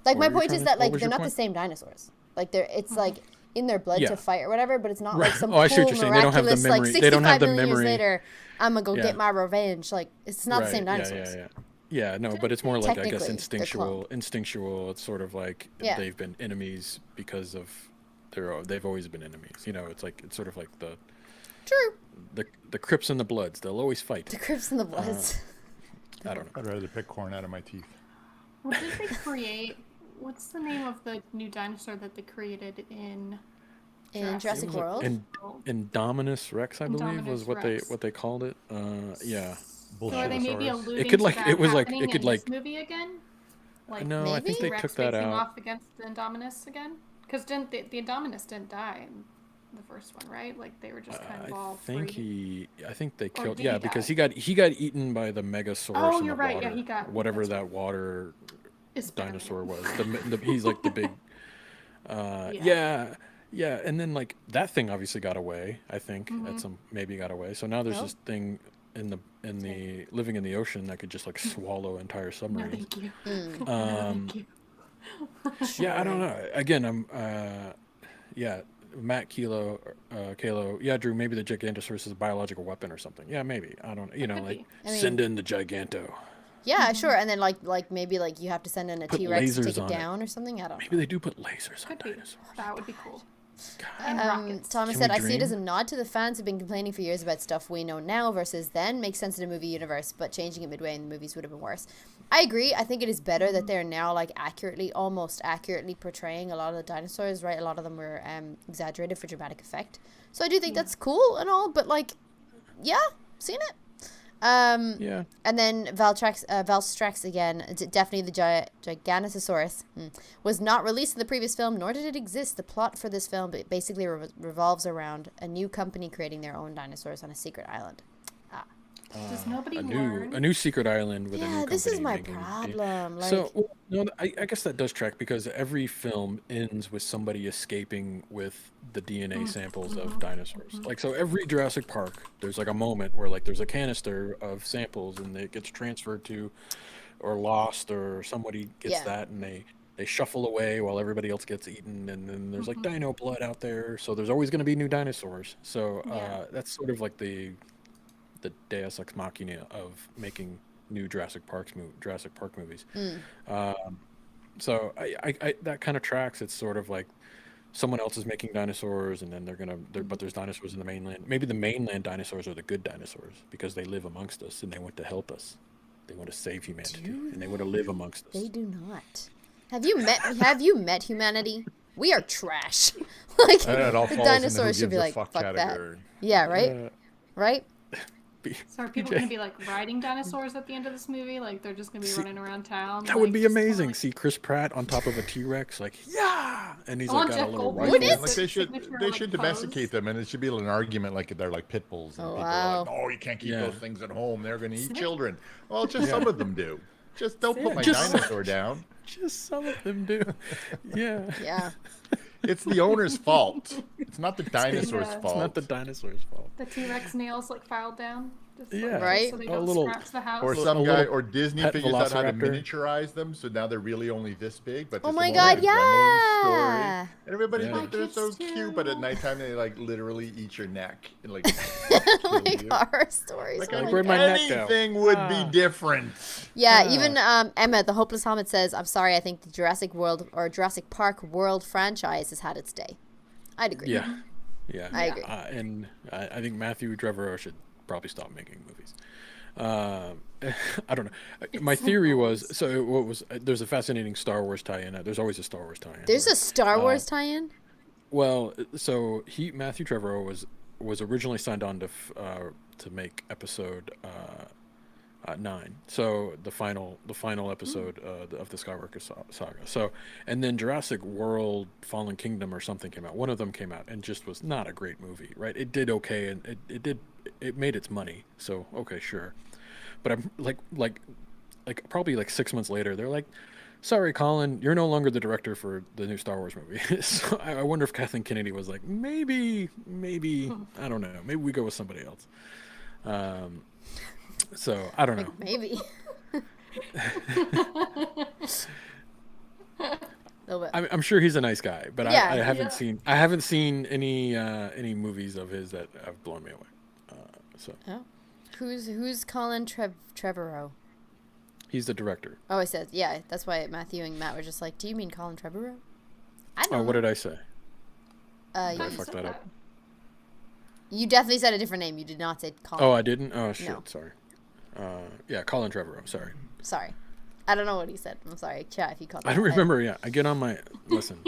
Like, my point is that like they're not the same dinosaurs. Like it's like in their blood to fight or whatever, but it's not like some Oh, I see cool, what you're saying. They don't have the miraculous like memory. They don't have 65 the million years memory. later I'm gonna go Yeah. get my revenge. Like it's not the same dinosaurs. Yeah, no, but it's more like I guess Technically, they're instinctual. It's sort of like Yeah. they've been enemies because of they've always been enemies. You know, it's sort of like True. the Crips and the Bloods. They'll always fight. The Crips and the Bloods. I don't know. I'd rather pick corn out of my teeth. What did they create? What's the name of the new dinosaur that they created in In Jurassic World. Indominus Rex, I believe, was Indominus what they called it. Yeah. So are they maybe Bullshitosaurus. alluding could, to like- that it was, like- happening it could, in like- this movie again? Like No, I think maybe? they Rex took that facing out. off against the Indominus again? Because the Indominus didn't die in the first one, right? Like they were just kind of all I think they Or killed. did Yeah, he because die? he got eaten by the Megasaurus. Oh, in you're the right. Water, Yeah, he got whatever that's that right. water It's dinosaur better. was. He's like the big. Yeah, and then like that thing obviously got away. I think at some maybe got away. So now there's Nope. this thing in the living in the ocean that could just like swallow entire No, submarines. thank you. Mm. No, thank you. Yeah, I don't know. Again, I'm Matt Kalo. Yeah, Drew. Maybe the Gigantosaurus is a biological weapon or something. Yeah, maybe. I don't. You know, could like be. I mean- send in the Giganto. Yeah, sure. And then like maybe like you have to send in a Put T-Rex to lasers take it on it. down or something. I don't Maybe know. they do put lasers on Could be. dinosaurs. That would be cool. And Um, rockets. Thomas Can said, we I see it as a dream? nod to the fans who've been complaining for years about stuff we know now versus then. Makes sense in a movie universe, but changing it midway in the movies would have been worse. I agree. I think it is better that they're now like almost accurately portraying a lot of the dinosaurs, right? A lot of them were exaggerated for dramatic effect. So I do think that's cool and all, but like, yeah, seen it. Yeah. And then Valstrax again, definitely the Giganotosaurus, was not released in the previous film, nor did it exist. The plot for this film basically revolves around a new company creating their own dinosaurs on a secret island. Does nobody a learn? new secret island with a new Yeah, company. this is my making- problem. Like, So, well, no, I guess that does track because every film ends with somebody escaping with the DNA samples of dinosaurs. Like, so every Jurassic Park, there's like a moment where like there's a canister of samples and it gets transferred to, or lost, or somebody gets Yeah. that and they shuffle away while everybody else gets eaten, and then there's like dino blood out there. So there's always going to be new dinosaurs. So Yeah. that's sort of like the Deus Ex Machina of making new Jurassic Park movies. So I that kind of tracks. It's sort of like someone else is making dinosaurs, and then but there's dinosaurs in the mainland. Maybe the mainland dinosaurs are the good dinosaurs because they live amongst us and they want to help us. They want to save humanity, and they want to live amongst us. they do not. Have you met humanity? We are trash. Like It all the falls into who dinosaurs should gives be a like, fuck fuck that. category. Yeah, right? Right? So are people going to be like riding dinosaurs at the end of this movie? Like they're just going to be running around town? That would like, be just kinda amazing. like- See Chris Pratt on top of a T-Rex, like yeah, and he's I like want got a Jeff little Goldblum. rifle. Would it? Like they Signature, should like, domesticate pose. them, and it should be an argument like they're like pit bulls, and Oh, people wow. are like, "Oh, you can't keep Yeah. those things at home; they're going to eat children." Well, just some of them do. Just don't put my Just- dinosaur down. Just some of them do. Yeah. Yeah. It's the owner's fault. It's not the dinosaur's It's fault. It's not the dinosaur's fault. The T-Rex nails like filed down. Just, Yeah. Right? So they A don't little- scratch the house. Or A some little guy, or Disney pet figures out how to velociraptor. miniaturize them, so now they're really only this big. But Oh there's my some God, old Gremlins story, yeah. and everybody Yeah. thinks they're Like so it's cute, but at too- nightemme they like literally eat your neck and like. Like you. horror stories. Like, Oh I my mean, where'd my neck go? anything would be Ah. different. Yeah, Ah. even Emma, the Hopeless Helmet says, "I'm sorry, I think the Jurassic World or Jurassic Park World franchise has had its day." I'd agree. Yeah. Yeah. I agree. And I think Matthew Trevorrow should probably stop making movies. I don't know. My theory was there's a fascinating Star Wars tie-in. There's always a Star Wars tie-in. There's a right? Star Wars tie-in. Well, so Matthew Trevorrow was originally signed on to make episode 9. So the final episode of the Skywalker saga. So, and then Jurassic World Fallen Kingdom or something came out. One of them came out and just was not a great movie, right? It did okay, and it made its money. So okay, sure. But I'm like probably like 6 months later, they're like, "Sorry, Colin, you're no longer the director for the new Star Wars movie." So I wonder if Kathleen Kennedy was like, maybe I don't know, maybe we go with somebody else. So I don't know. Maybe. A little bit. I'm sure he's a nice guy, but Yeah. I haven't Yeah. seen any movies of his that have blown me away. So Oh. Who's Colin Trevorrow? he's the director. Oh, I said, yeah. That's why Matthew and Matt were just like, "Do you mean Colin Trevorrow?" I don't Oh, know. what did I say? Uh, Did I you, fuck that up? you definitely said a different name. You did not say Colin. Oh, I didn't. Oh shit, No. sorry. Yeah, Colin Trevorrow. Sorry, Sorry. I don't know what he said. I'm sorry. Chat if you caught that. I don't remember. Yeah, I get on my listen.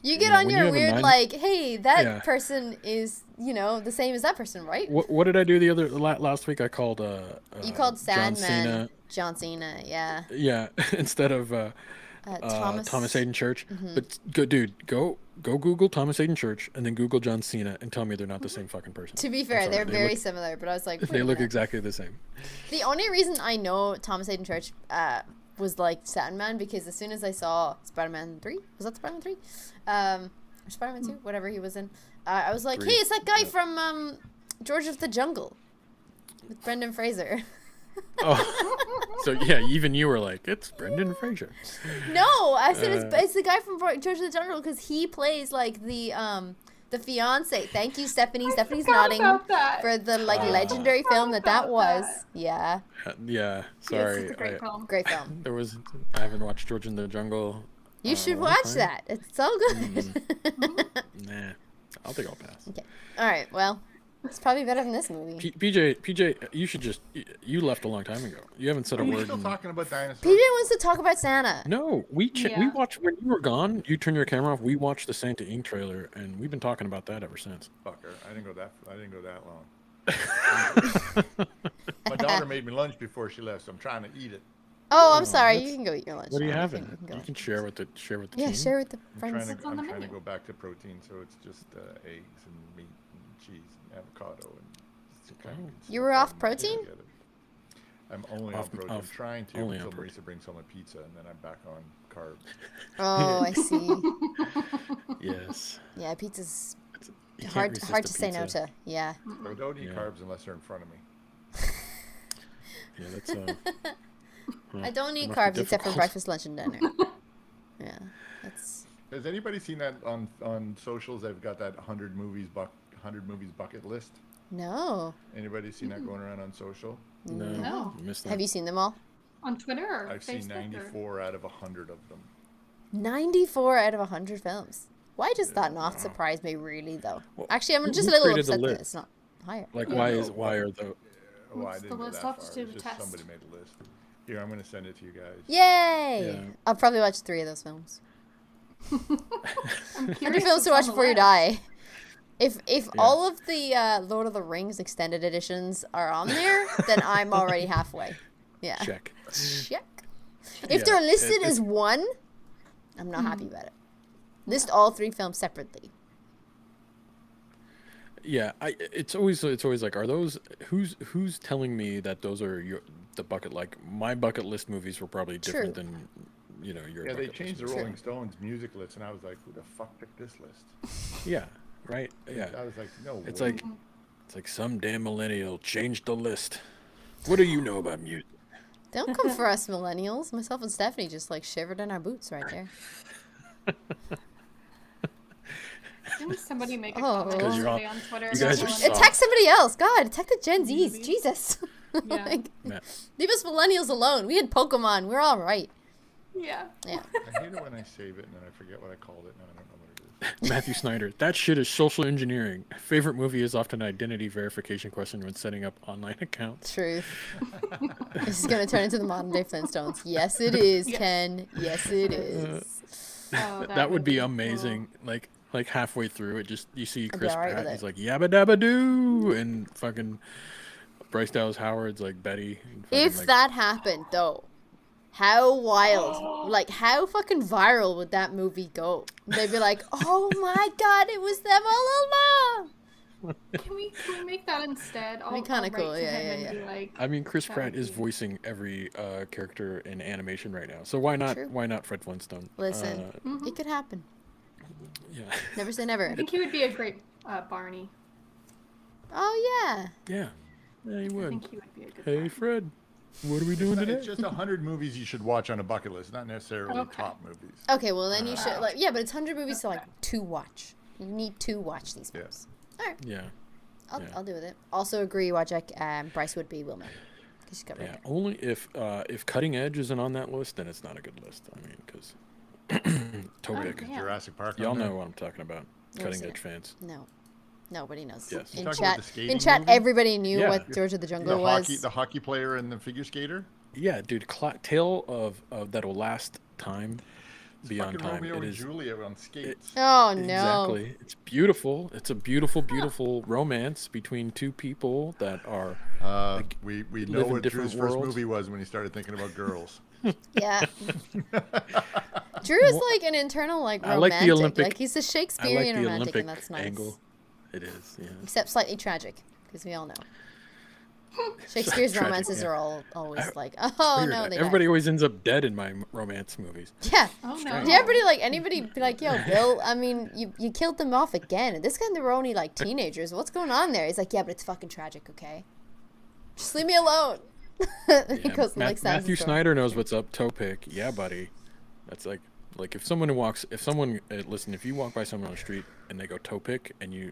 You get know, on when you your have a weird, mind- like, hey, that Yeah. person is, the same as that person, right? What did I do last week? I called You called John Sandman Cena. John Cena, yeah. Yeah, instead of Thomas Hayden Church. But go Google Thomas Hayden Church and then Google John Cena and tell me they're not the same fucking person. To be I'm fair, sorry, they're they very look- similar, but I was like, wait They a look minute. exactly the same. The only reason I know Thomas Hayden Church was like Sandman because as soon as I saw Spider-Man 3, was that Spider-Man 3? Or Spider-Man 2, whatever he was in, I was like, 3, hey, it's that guy yeah. from George of the Jungle with Brendan Fraser. Oh, so yeah, even you were like, it's Brendan Fraser. No, I said it's the guy from George of the Jungle because he plays like the fiance. Thank you, Stephanie. Stephanie's forgot nodding about that. for the legendary film that about was. that. Yeah, Yeah, Yes, sorry. it's a great film. great film. I haven't watched George in the Jungle. You should long watch time. that. It's so good. Nah, I think I'll pass. Okay. All right. Well, it's probably better than this movie. PJ, you should you left a long time ago. You haven't said a Are we word. still in- talking about dinosaurs? PJ wants to talk about Santa. No, we Yeah. watched when you were gone. You turned your camera off. We watched the Santa Inc. trailer, and we've been talking about that ever since. Fucker, I didn't go that long. My daughter made me lunch before she left, so I'm trying to eat it. Oh, I'm sorry. that's- You can go eat your lunch. What are you now. having? You can You go. can share with the Yeah, team. share with the I'm trying friends. to, on the I'm trying to menu? go back to protein, so it's just eggs and meat and cheese and avocado and. You were off protein? I'm only Off- on protein. off- Trying to only on until protein. Marisa brings home a pizza, and then I'm back on carbs. Oh, I see. Yes. Yeah, pizza's You can't hard resist to a say no pizza. to. Yeah. I don't eat Yeah. carbs unless they're in front of me. Yeah, that's. I don't eat must be carbs except for difficult. breakfast, lunch, and dinner. Yeah, that's. Has anybody seen that on socials? They've got that 100 movies bucket list. No. Anybody seen that going around on social? No, No. you missed that. Have you seen them all? On Twitter or I've Facebook? seen 94 out of 100 of them. 94 out of 100 films. Why does that not surprise me, really, though? Well, Actually, I'm who- just a who little created the upset that list? it's not higher. Like, I why don't is know. why are the Oh, I What's didn't the go list? that I'll have to far. do It's the just test. somebody made a list. Here, I'm going to send it to you guys. Yay! Yeah. I'll probably watch 3 of those films. I'm 100 curious films to what's watch on the before you list. die. If all of the Lord of the Rings extended editions are on there, then I'm already halfway. Yeah. check? Check. If Yeah, they're listed it's- as one, I'm not happy about it. List all 3 films separately. Yeah, it's always like, are those who's telling me that those are the bucket, like my bucket list movies were probably different True. than your Yeah, they bucket changed the list Rolling Stones music list, and I was like, who the fuck picked this list? movies. Yeah, right. Yeah, I was like, no it's way. like It's like some damn millennial changed the list. What do you know about music? Don't come for us millennials. Myself and Stephanie just like shivered in our boots right there. Didn't somebody make a Oh. comment 'Cause you're all- yesterday on Twitter? you guys are about soft. Attack somebody else. God, attack the Gen Zs. Maybe. Jesus. Yeah. Like, Matt, leave us millennials alone. We had Pokemon. We're all right. Yeah. Yeah. I hate it when I save it and then I forget what I called it. Now I don't know what it is. Matthew Snyder. That shit is social engineering. Favorite movie is often an identity verification question when setting up online accounts. Truth. This is going to turn into the modern day Flintstones. Yes, it is, Yes. Ken. Yes, it is. Oh, That would be cool. amazing. Like halfway through it, just you see be Chris alright Pratt. with He's it. like yabba dabba doo, and fucking Bryce Dallas Howard's like Betty. And fucking, If like, that happened, though, how wild, like, how fucking viral would that movie go? They'd be like, oh my god, it was them all along. Can we make that instead? I'll, be kinda I'll write cool, to yeah, him yeah, and yeah. be like, I mean, Chris that Pratt would is be- voicing every character in animation right now. So why not? True. Why not Fred Flintstone? Listen, it could happen. Yeah. Never say never. I think he would be a great Barney. Oh, yeah. Yeah. Yeah, he I would. think he would be a good Hey, Barney. Fred. What are we doing today? It's just 100 movies you should watch on a bucket list, not necessarily Okay. top movies. Okay, well, then you should, like, yeah, but it's 100 movies to, like, to watch. You need to watch these Yeah. films. All right, Yeah. Yeah. I'll do with it. Also agree, watch Bryce Woodby Wilma. She's got Yeah. right. Only if Cutting Edge isn't on that list, then it's not a good list. I mean, because Topic. Yeah. Jurassic Park. Y'all on there. know what I'm talking about. Never Cutting seen Edge it. fans. No. Nobody knows. Yes. In You talking about chat, the skating in chat, movie? everybody knew Yeah. what George of the Jungle The was. hockey player and the figure skater. Yeah, dude. Tale of that'll last time beyond Fucking time. Romeo It and is Juliet on skates. Oh, no. exactly. It's beautiful. It's a beautiful, beautiful romance between two people that are. like, we live know in what different Drew's first worlds. movie was when he started thinking about girls. Yeah. Drew is like an internal, like, I romantic. like the Olympic. Like, he's a I Shakespearean like the romantic, Olympic and that's nice. angle. It is. Yeah. Except slightly tragic, because we all know. Shakespeare's Tragic, romances yeah. are always like, oh, Weird. no, they Everybody died. always ends up dead in my romance movies. Yeah. Oh, no. Strange. Did everybody, like, anybody be like, yo, Bill, I mean, you killed them off again. And this guy, they were only, like, teenagers. What's going on there? He's like, yeah, but it's fucking tragic, okay? Just leave me alone. He Yeah, goes and, like, sounds Matthew his door. Snyder knows what's up. Topic, yeah, buddy. That's like if someone listen, if you walk by someone on the street and they go Topic, and you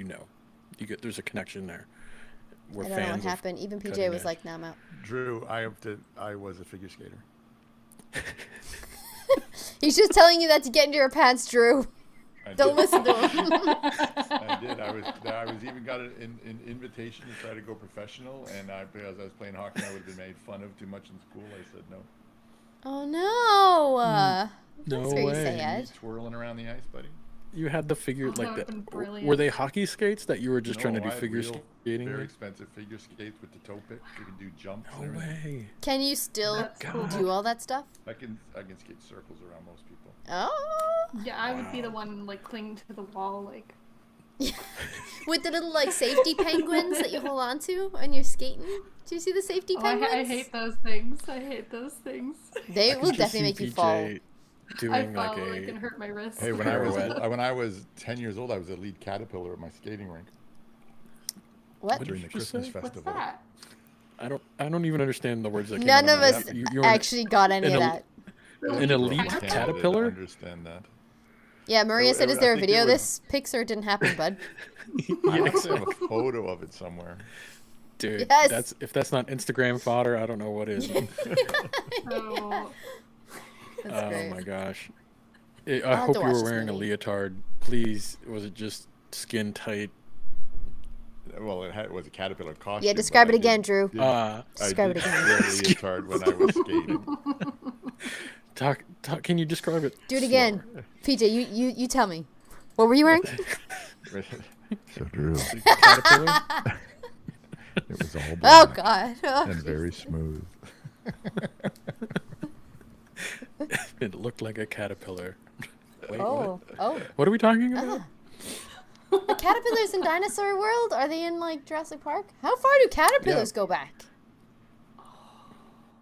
know, there's a connection there. We're I don't know what fans of happened. Even PJ Cutting was Edge. like, nah, I'm out. Drew, I was a figure skater. He's just telling you that to get into your pants, Drew. I Don't did. listen to him. I did. I was even got an invitation to try to go professional, and because I was playing hockey, I would have been made fun of too much in school. I said no. Oh, no. No That's very way. sad. Twirling around the ice, buddy. You had the figure Oh, that like would've that. been brilliant. Were they hockey skates that you were just trying to No, do I had figure real, skating? Very with? expensive figure skates with the toe pick. You can do jumps. No and everything. way. Can you still That's cool. do all that stuff? I can skate circles around most people. Oh. Yeah, I would be the one, like, clinging to the wall, like... With the little, like, safety penguins that you hold on to when you're skating. Do you see the safety Oh, penguins? I hate those things. I hate those things. They I will could just definitely see make you fall. PJ Doing I like fall, a like, and hurt my wrist. Hey, when Pirouette. I was 10 years old, I was the lead caterpillar at my skating rink What? What during the did you just Christmas say? What's festival. that? I don't even understand the words that came None out of my us mouth. You were actually got any an of el- that. an elite Canada didn't caterpillar. understand that. Yeah, Maria said, I is there a think video it of was- this? Pixar didn't happen, bud. I actually have a photo of it somewhere. Dude, Yes. if that's not Instagram fodder, I don't know what is. Oh, That's Oh great. my gosh. I'll I have hope to you watch were this wearing a movie. leotard. Please, was it just skin tight? Well, it was a caterpillar costume. Yeah, but describe I it again, did- Drew. did- Uh, Describe it I again. did wear a leotard when I was skating. talk, can you describe it? Do it again. PJ, you tell me. What were you wearing? So Drew, Caterpillar? it was all Oh, black God. and very smooth. It looked like a caterpillar. Wait, Oh, oh. what are we talking about? The caterpillars in Dinosaur World? Are they in, like, Jurassic Park? How far do caterpillars go back?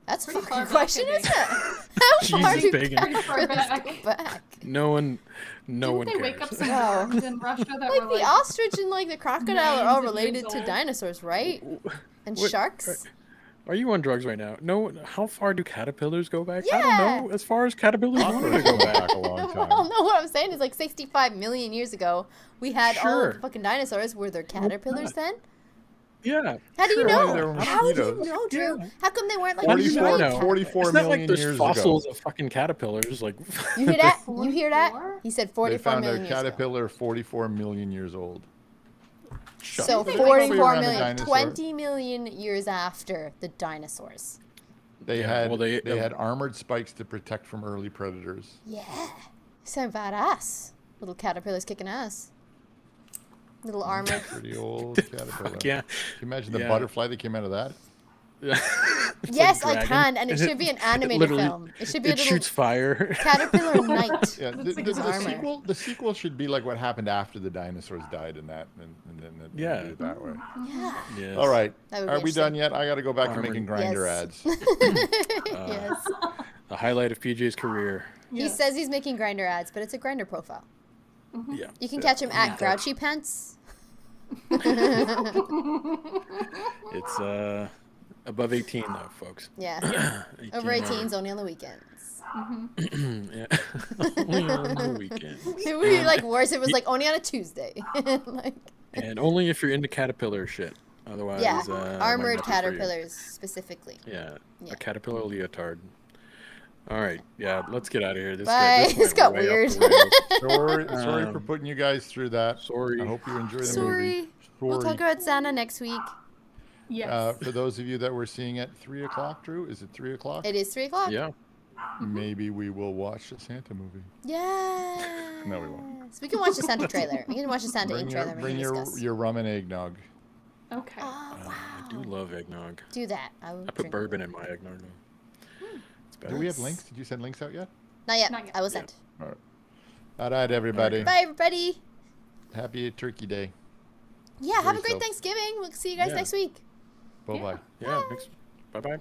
That's a Pretty fucking far back, question, I isn't think. it? How far Jesus, do Pagan. Pretty far caterpillars back. go back? No one Didn't they cares. wake up some No. birds in Russia that Like were the ostrich and like the crocodile are all millions of years related to old. dinosaurs, right? And What- sharks. Are you on drugs right now? No. How far do caterpillars go back? I Yeah. don't know. As far as caterpillars want to Dinosaurs go go back. back a long time. Well, no, what I'm saying is like 65 million years ago, we had all Sure. the fucking dinosaurs. Were there caterpillars then? Yeah. How do you sure. know? There were How do you mosquitoes. know, Drew? Yeah. How come they weren't like 44 giant now. caterpillars? 44 It's not like million there's years fossils ago. of fucking caterpillars. Like You hear that? You hear that? 44? He said They 44 found a million years ago. caterpillar 44 million years old. Shut So up. They went 44 around the million, dinosaur. 20 million years after the dinosaurs. They Yeah, had well, they- had armored spikes to protect from early predators. Yeah. So badass. Little caterpillars kicking ass. Little armored. Pretty old caterpillar. Fuck yeah. Can you imagine the Yeah. butterfly that came out of that? It's Yes, like I dragon. can, and it should be an animated literally- film. It should be a It little shoots fire. caterpillar knight. Yeah, That's like the, his armor. sequel should be like what happened after the dinosaurs died and that, and then Yeah. do it that way. Yeah. Yes. All right, That would be are we done interesting. yet? I got to go back to Armored- making grinder Yes. ads. Yes. The highlight of PJ's career. He says he's making grinder ads, but it's a grinder profile. Yeah. You can catch him at Grouchy Pants. It's above 18 though, folks. Yeah. 18 Over 18's only on the weekends. Yeah. Only on the weekend. It would be like worse. It was like only on a Tuesday. Like, And only if you're into caterpillar shit. Otherwise, yeah, it might armored not be for you. caterpillars specifically. Yeah, Yeah. a caterpillar leotard. All right, yeah, let's get out of here. This Bye. This got went way off weird. the rails. Sorry for putting you guys through that. Sorry. I hope you enjoy the Sorry. movie. We'll talk about Santa next week. Yes. For those of you that were seeing at 3 o'clock, Drew, is it 3 o'clock? It is 3 o'clock. Yeah. Maybe we will watch the Santa movie. Yeah. No, we won't. We can watch the Santa trailer. We can watch the Santa Bring Inc. your, trailer. We bring can your, discuss. your rum and eggnog. Okay. Oh, wow. I do love eggnog. Do that. I will I put drink bourbon in my eggnog. Though. It's better. Do we have links? Did you send links out yet? Not yet. Not yet. I will send. All right. All right, everybody. Bye, everybody. Happy Turkey Day. Yeah, have a Very great so. Thanksgiving. We'll see you guys Yeah. next week. Bye-bye. Yeah. Bye bye.